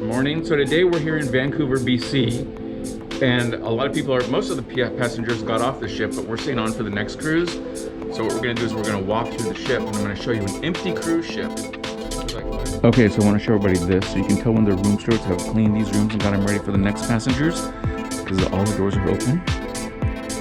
Morning. So today we're here in Vancouver, BC, and a lot of people are, most of the passengers got off the ship, but we're staying on for the next cruise. So what we're gonna do is we're gonna walk through the ship, and I'm gonna show you an empty cruise ship. Okay, so I want to show everybody this, so you can tell when the room stewards have cleaned these rooms and got them ready for the next passengers, because all the doors are open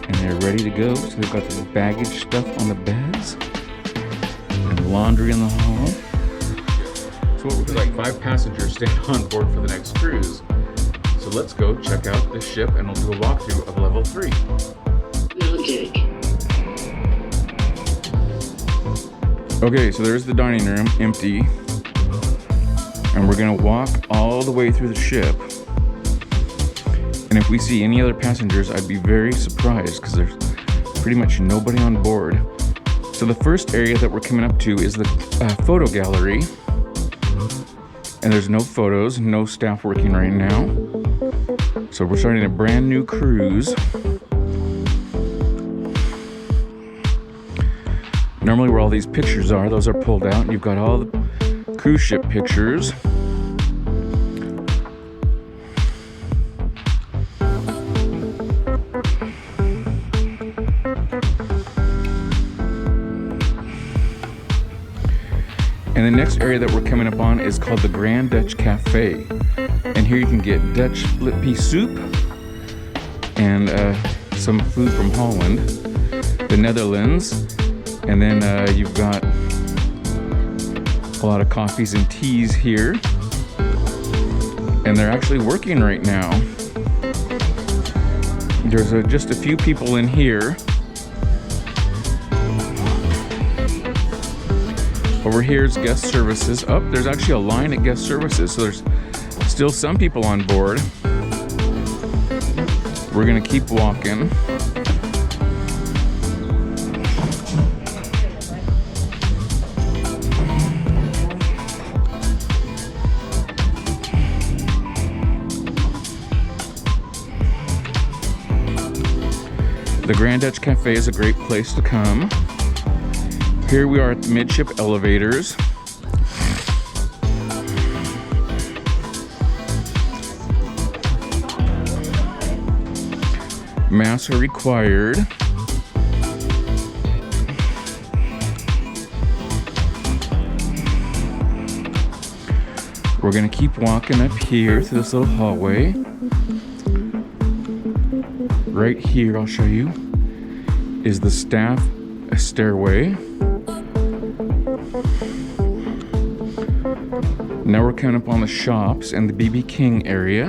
and they're ready to go. So they've got the baggage stuff on the beds and laundry in the hall. So what we're like 5 passengers staying on board for the next cruise. So let's go check out the ship and we'll do a walkthrough of level 3. Lido Deck. Okay, so there's the dining room, empty. And we're gonna walk all the way through the ship. And if we see any other passengers, I'd be very surprised because there's pretty much nobody on board. So the first area that we're coming up to is the photo gallery. And there's no photos, no staff working right now. So we're starting a brand new cruise. Normally where all these pictures are, those are pulled out, and you've got all the cruise ship pictures. And the next area that we're coming up on is called the Dutch Café. And here you can get Dutch split pea soup and some food from Holland, the Netherlands. And then you've got a lot of coffees and teas here. And they're actually working right now. There's just a few people in here. Over here is guest services. Oh, there's actually a line at guest services, so there's still some people on board. We're gonna keep walking. The Dutch Café is a great place to come. Here we are at the midship elevators. Masks are required. We're gonna keep walking up here through this little hallway. Right here, I'll show you, is the staff stairway. Now we're coming up on the shops and the BB King area.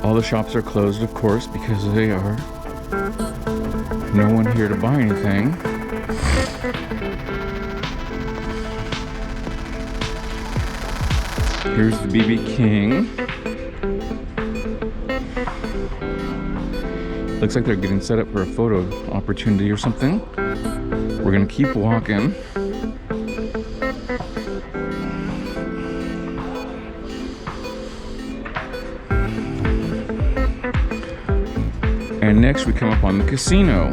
All the shops are closed, of course, because they are no one here to buy anything. Here's the BB King. Looks like they're getting set up for a photo opportunity or something. We're gonna keep walking. And next we come up on the casino.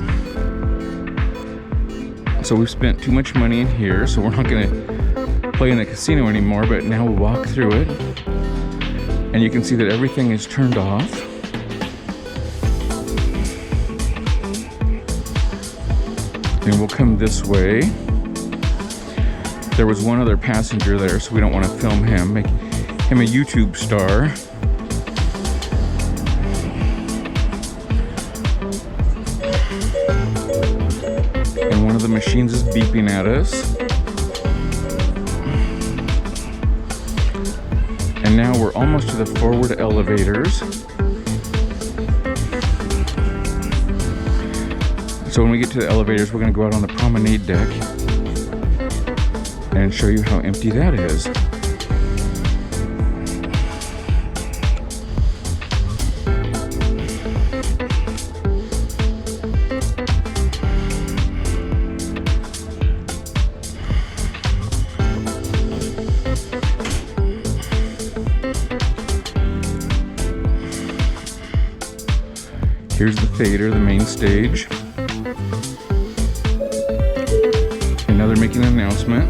So we've spent too much money in here, so we're not gonna play in the casino anymore, but now we'll walk through it. And you can see that everything is turned off. And we'll come this way. There was one other passenger there, so we don't want to film him, make him a YouTube star. And one of the machines is beeping at us. And now we're almost to the forward elevators. So when we get to the elevators, we're gonna go out on the promenade deck and show you how empty that is. Here's the theater, the main stage. making an announcement.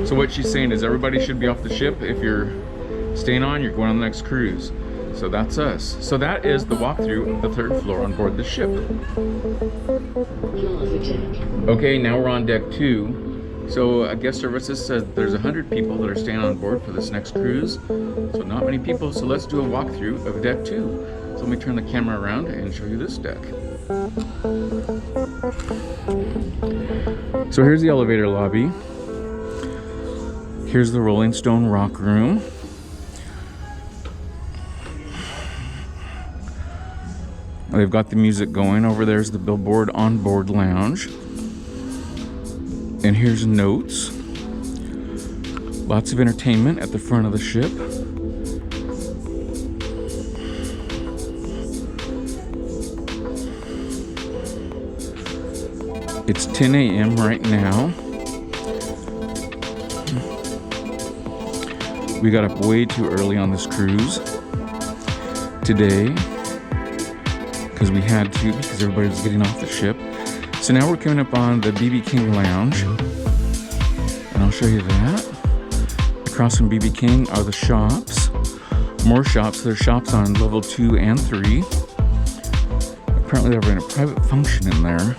So what she's saying is everybody should be off the ship. If you're staying on, you're going on the next cruise. So that's us. So that is the walkthrough of the 3rd floor on board the ship. Okay, now we're on deck 2. So guest services says there's 100 people that are staying on board for this next cruise. So not many people. So let's do a walkthrough of deck 2. So let me turn the camera around and show you this deck. So here's the elevator lobby. Here's the Rolling Stone Rock Room. They've got the music going. Over there's the Billboard Onboard Lounge. And here's notes. Lots of entertainment at the front of the ship. It's 10 a.m. right now. We got up way too early on this cruise today because we had to, because everybody was getting off the ship. So now we're coming up on the BB King Lounge, and I'll show you that. Across from BB King are the shops. More shops. There's shops on level 2 and 3. Apparently they're having a private function in there.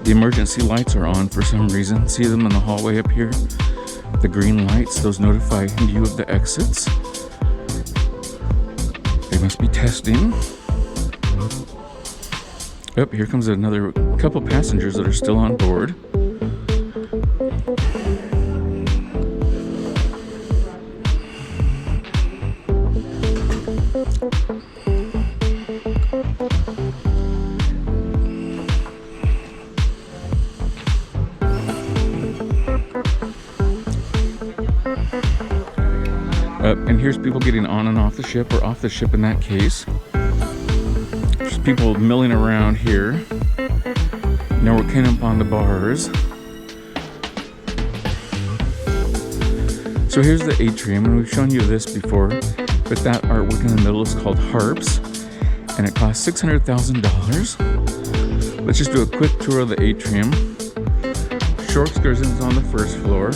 The emergency lights are on for some reason. See them in the hallway up here? The green lights, those notify you of the exits. They must be testing. Oh, here comes another couple passengers that are still on board. And here's people getting on and off the ship, or off the ship in that case. There's people milling around here. Now we're coming up on the bars. So here's the atrium, and we've shown you this before, but that artwork in the middle is called harps, and it costs $600,000. Let's just do a quick tour of the atrium. Shore excursions on the 1st floor.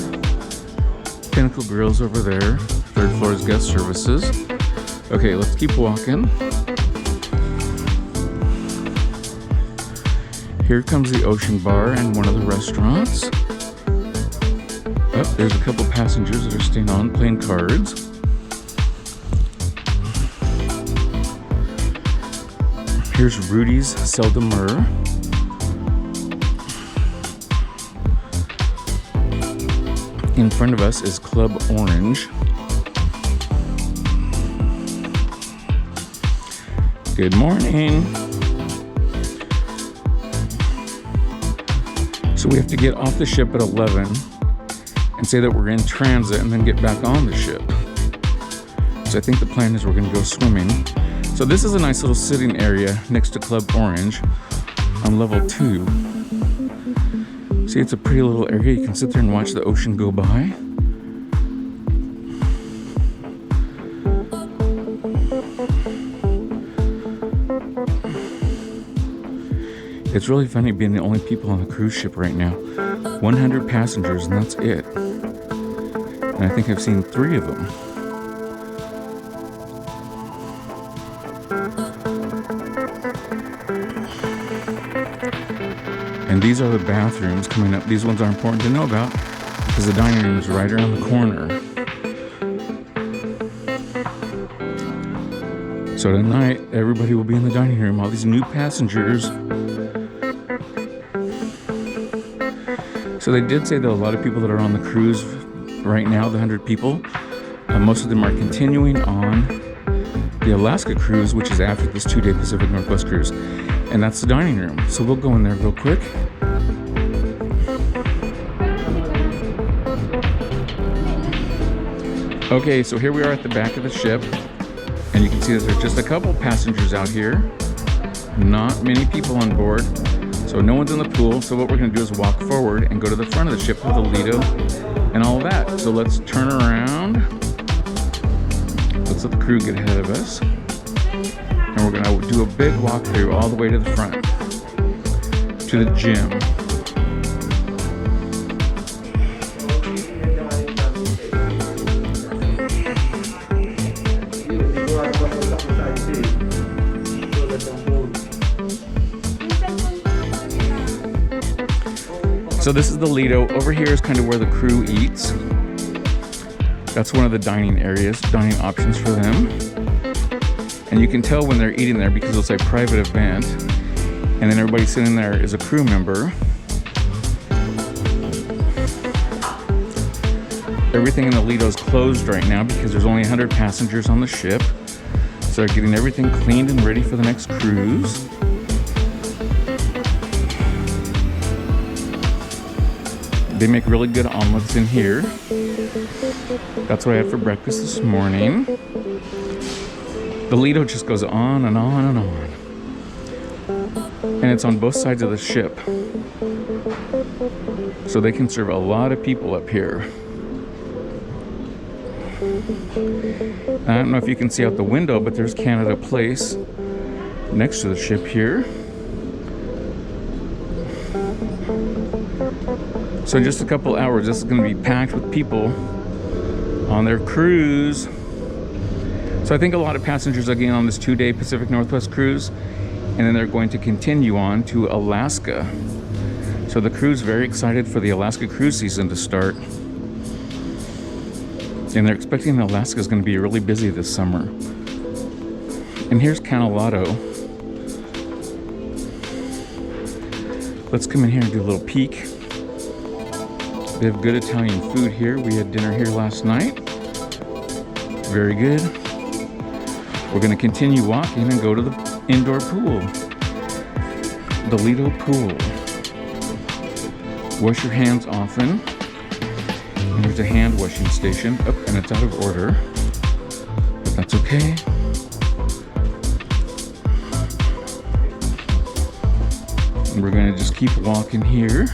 Pinnacle grills over there. 3rd floor is guest services. Okay, let's keep walking. Here comes the Ocean Bar and one of the restaurants. Oh, there's a couple passengers that are staying on playing cards. Here's Rudy's Celle de Mer. In front of us is Club Orange. Good morning. So we have to get off the ship at 11 and say that we're in transit and then get back on the ship. So I think the plan is we're going to go swimming. So this is a nice little sitting area next to Club Orange on level 2. See, it's a pretty little area. You can sit there and watch the ocean go by. It's really funny being the only people on the cruise ship right now. 100 passengers, and that's it. And I think I've seen 3 of them. And these are the bathrooms coming up. These ones are important to know about because the dining room is right around the corner. So tonight, everybody will be in the dining room. All these new passengers. So they did say that a lot of people that are on the cruise right now, the 100 people, most of them are continuing on the Alaska cruise, which is after this 2-day Pacific Northwest cruise. And that's the dining room. So we'll go in there real quick. Okay, so here we are at the back of the ship. And you can see that there's just a couple passengers out here. Not many people on board. So no one's in the pool. So what we're going to do is walk forward and go to the front of the ship to the Lido and all that. So let's turn around. Let's let the crew get ahead of us. And we're gonna do a big walkthrough all the way to the front, to the gym. So this is the Lido. Over here is kind of where the crew eats. That's one of the dining areas, dining options for them. And you can tell when they're eating there because it'll say private event. And then everybody sitting there is a crew member. Everything in the Lido is closed right now because there's only 100 passengers on the ship. So they're getting everything cleaned and ready for the next cruise. They make really good omelets in here. That's what I had for breakfast this morning. The Lido just goes on and on and on. And it's on both sides of the ship. So they can serve a lot of people up here. I don't know if you can see out the window, but there's Canada Place next to the ship here. So in just a couple hours, this is going to be packed with people on their cruise. So I think a lot of passengers are getting on this 2-day Pacific Northwest cruise, and then they're going to continue on to Alaska. So the crew's very excited for the Alaska cruise season to start. And they're expecting Alaska is going to be really busy this summer. And here's Canalado. Let's come in here and do a little peek. They have good Italian food here. We had dinner here last night. Very good. We're going to continue walking and go to the indoor pool. The Lido pool. Wash your hands often. And there's a hand washing station. Oh, and it's out of order. But that's okay. And we're going to just keep walking here.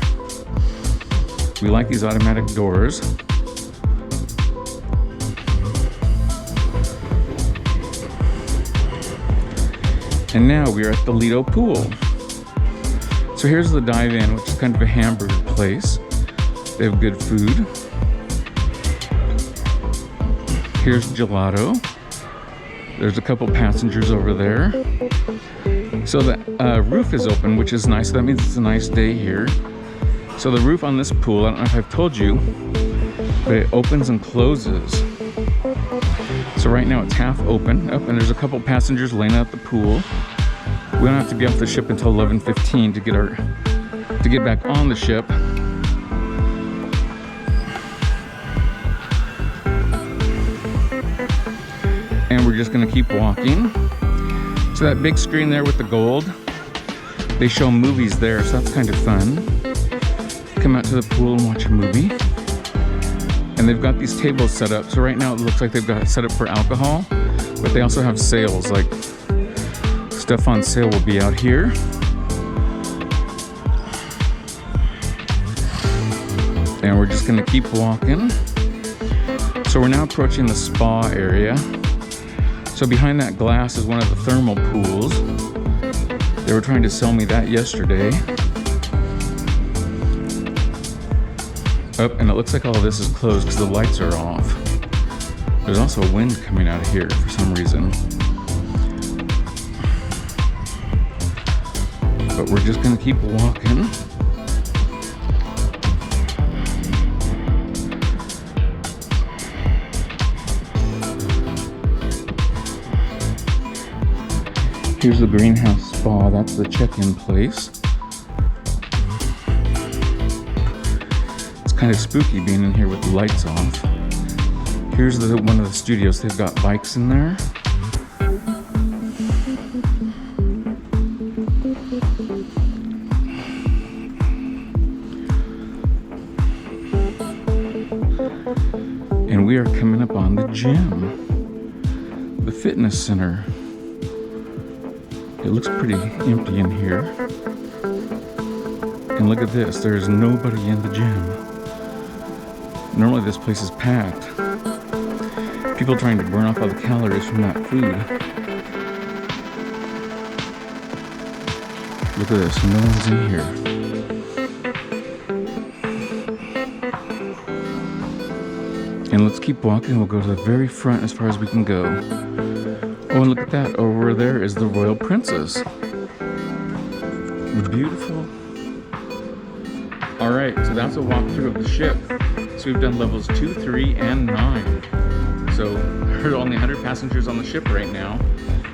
We like these automatic doors. And now we are at the Lido pool. So here's the dive-in, which is kind of a hamburger place. They have good food. Here's gelato. There's a couple passengers over there. So the roof is open, which is nice. That means it's a nice day here. So the roof on this pool, I don't know if I've told you, but it opens and closes. So right now it's half open. Oh, and there's a couple passengers laying out at the pool. We don't have to be off the ship until 11:15 to get back on the ship. And we're just gonna keep walking. So that big screen there with the gold, they show movies there, so that's kind of fun. Come out to the pool and watch a movie. And they've got these tables set up. So right now it looks like they've got it set up for alcohol, but they also have sales, like stuff on sale will be out here. And we're just gonna keep walking. So we're now approaching the spa area. So behind that glass is one of the thermal pools. They were trying to sell me that yesterday. Oh, and it looks like all of this is closed because the lights are off. There's also wind coming out of here for some reason. But we're just gonna keep walking. Here's the greenhouse spa. That's the check-in place. Kind of spooky being in here with the lights off. Here's one of the studios. They've got bikes in there. And we are coming up on the gym, the fitness center. It looks pretty empty in here. And look at this, there's nobody in the gym. Normally this place is packed. People trying to burn off all the calories from that food. Look at this, no one's in here. And let's keep walking. We'll go to the very front as far as we can go. Oh, and look at that. Over there is the Royal Princess. Beautiful. All right, so that's a walkthrough of the ship. So we've done levels 2, 3, and 9. So there's only 100 passengers on the ship right now.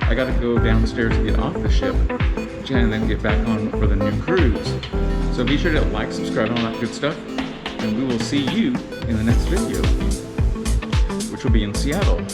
I gotta go downstairs to get off the ship and then get back on for the new cruise. So be sure to like, subscribe, and all that good stuff. And we will see you in the next video, which will be in Seattle.